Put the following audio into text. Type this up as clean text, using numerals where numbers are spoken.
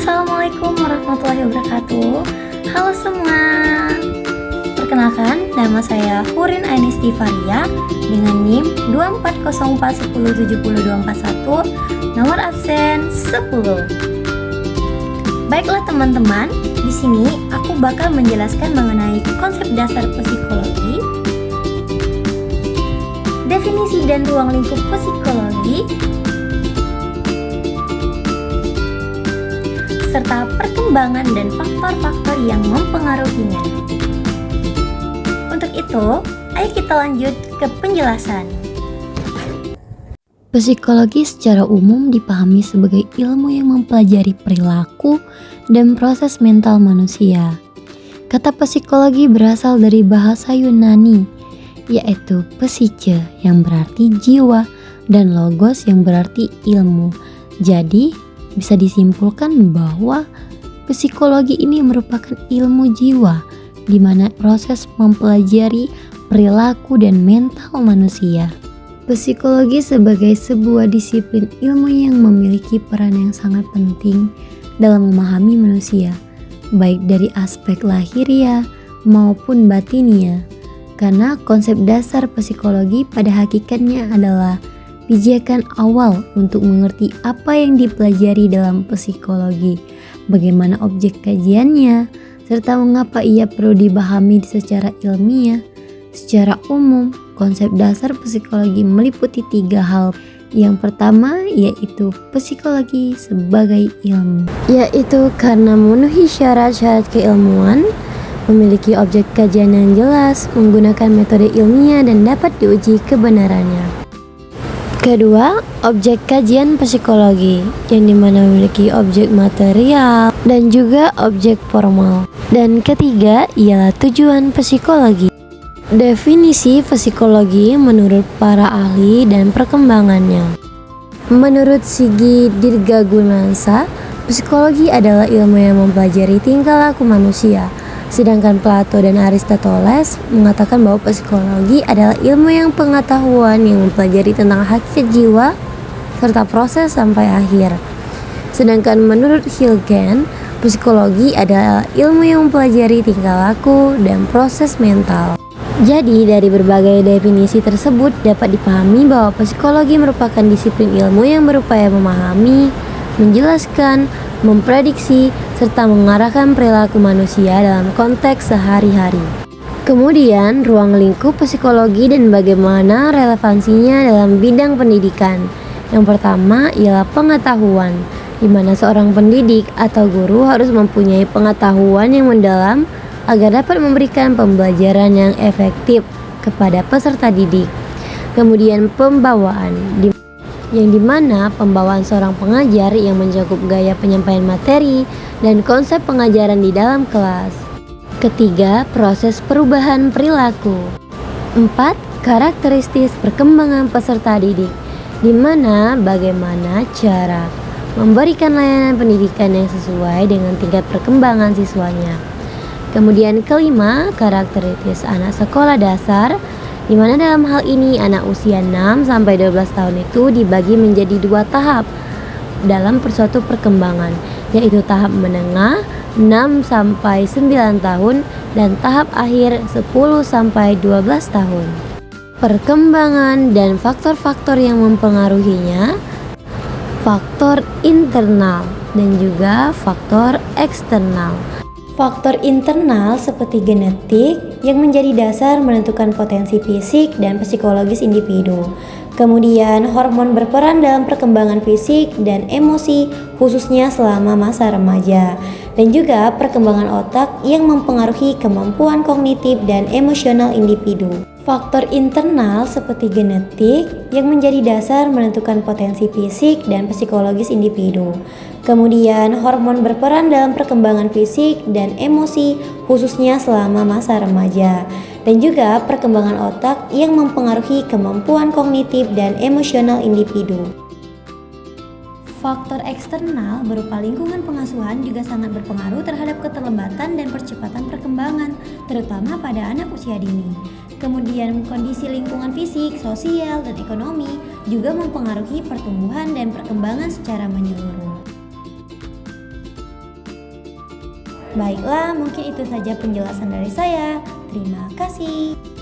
Assalamualaikum warahmatullahi wabarakatuh. Halo semua. Perkenalkan, nama saya Hurin Ainisti Faria dengan NIM 24041070241, nomor absen 10. Baiklah teman-teman, di sini aku bakal menjelaskan mengenai konsep dasar psikologi, definisi dan ruang lingkup psikologi, serta perkembangan dan faktor-faktor yang mempengaruhinya. Untuk itu, ayo kita lanjut ke penjelasan. Psikologi secara umum dipahami sebagai ilmu yang mempelajari perilaku dan proses mental manusia. Kata psikologi berasal dari bahasa Yunani, yaitu psyche yang berarti jiwa dan logos yang berarti ilmu. Jadi, bisa disimpulkan bahwa psikologi ini merupakan ilmu jiwa di mana proses mempelajari perilaku dan mental manusia. Psikologi sebagai sebuah disiplin ilmu yang memiliki peran yang sangat penting dalam memahami manusia, baik dari aspek lahiriah maupun batinia. Karena konsep dasar psikologi pada hakikatnya adalah pijakan awal untuk mengerti apa yang dipelajari dalam psikologi, bagaimana objek kajiannya, serta mengapa ia perlu dipahami secara ilmiah. Secara umum, konsep dasar psikologi meliputi 3 hal. Yang pertama yaitu psikologi sebagai ilmu, yaitu karena memenuhi syarat-syarat keilmuan, memiliki objek kajian yang jelas, menggunakan metode ilmiah dan dapat diuji kebenarannya. Kedua, objek kajian psikologi yang dimana memiliki objek material dan juga objek formal. Dan ketiga ialah tujuan psikologi. Definisi psikologi menurut para ahli dan perkembangannya. Menurut Sigi Dirgagunasa, psikologi adalah ilmu yang mempelajari tingkah laku manusia. Sedangkan Plato dan Aristoteles mengatakan bahwa psikologi adalah ilmu yang pengetahuan yang mempelajari tentang hakikat jiwa serta proses sampai akhir. Sedangkan menurut Hilgen, psikologi adalah ilmu yang mempelajari tingkah laku dan proses mental. Jadi dari berbagai definisi tersebut dapat dipahami bahwa psikologi merupakan disiplin ilmu yang berupaya memahami, menjelaskan, memprediksi, serta mengarahkan perilaku manusia dalam konteks sehari-hari. Kemudian, ruang lingkup psikologi dan bagaimana relevansinya dalam bidang pendidikan. Yang pertama ialah pengetahuan, di mana seorang pendidik atau guru harus mempunyai pengetahuan yang mendalam agar dapat memberikan pembelajaran yang efektif kepada peserta didik. Kemudian pembawaan, yang dimana pembawaan seorang pengajar yang mencakup gaya penyampaian materi dan konsep pengajaran di dalam kelas. Ketiga, proses perubahan perilaku. 4. Karakteristik perkembangan peserta didik, di mana bagaimana cara memberikan layanan pendidikan yang sesuai dengan tingkat perkembangan siswanya. Kemudian kelima, karakteristik anak sekolah dasar, di mana dalam hal ini anak usia 6-12 tahun itu dibagi menjadi 2 tahap dalam suatu perkembangan, yaitu tahap menengah 6-9 tahun dan tahap akhir 10-12 tahun. Perkembangan dan faktor-faktor yang mempengaruhinya, faktor internal dan juga faktor eksternal. Faktor internal seperti genetik yang menjadi dasar menentukan potensi fisik dan psikologis individu. Kemudian hormon berperan dalam perkembangan fisik dan emosi khususnya selama masa remaja. Dan juga perkembangan otak yang mempengaruhi kemampuan kognitif dan emosional individu. Faktor internal seperti genetik yang menjadi dasar menentukan potensi fisik dan psikologis individu. Kemudian hormon berperan dalam perkembangan fisik dan emosi khususnya selama masa remaja. Dan juga perkembangan otak yang mempengaruhi kemampuan kognitif dan emosional individu. Faktor eksternal berupa lingkungan pengasuhan juga sangat berpengaruh terhadap keterlambatan dan percepatan perkembangan, terutama pada anak usia dini. Kemudian kondisi lingkungan fisik, sosial, dan ekonomi juga mempengaruhi pertumbuhan dan perkembangan secara menyeluruh. Baiklah, mungkin itu saja penjelasan dari saya. Terima kasih.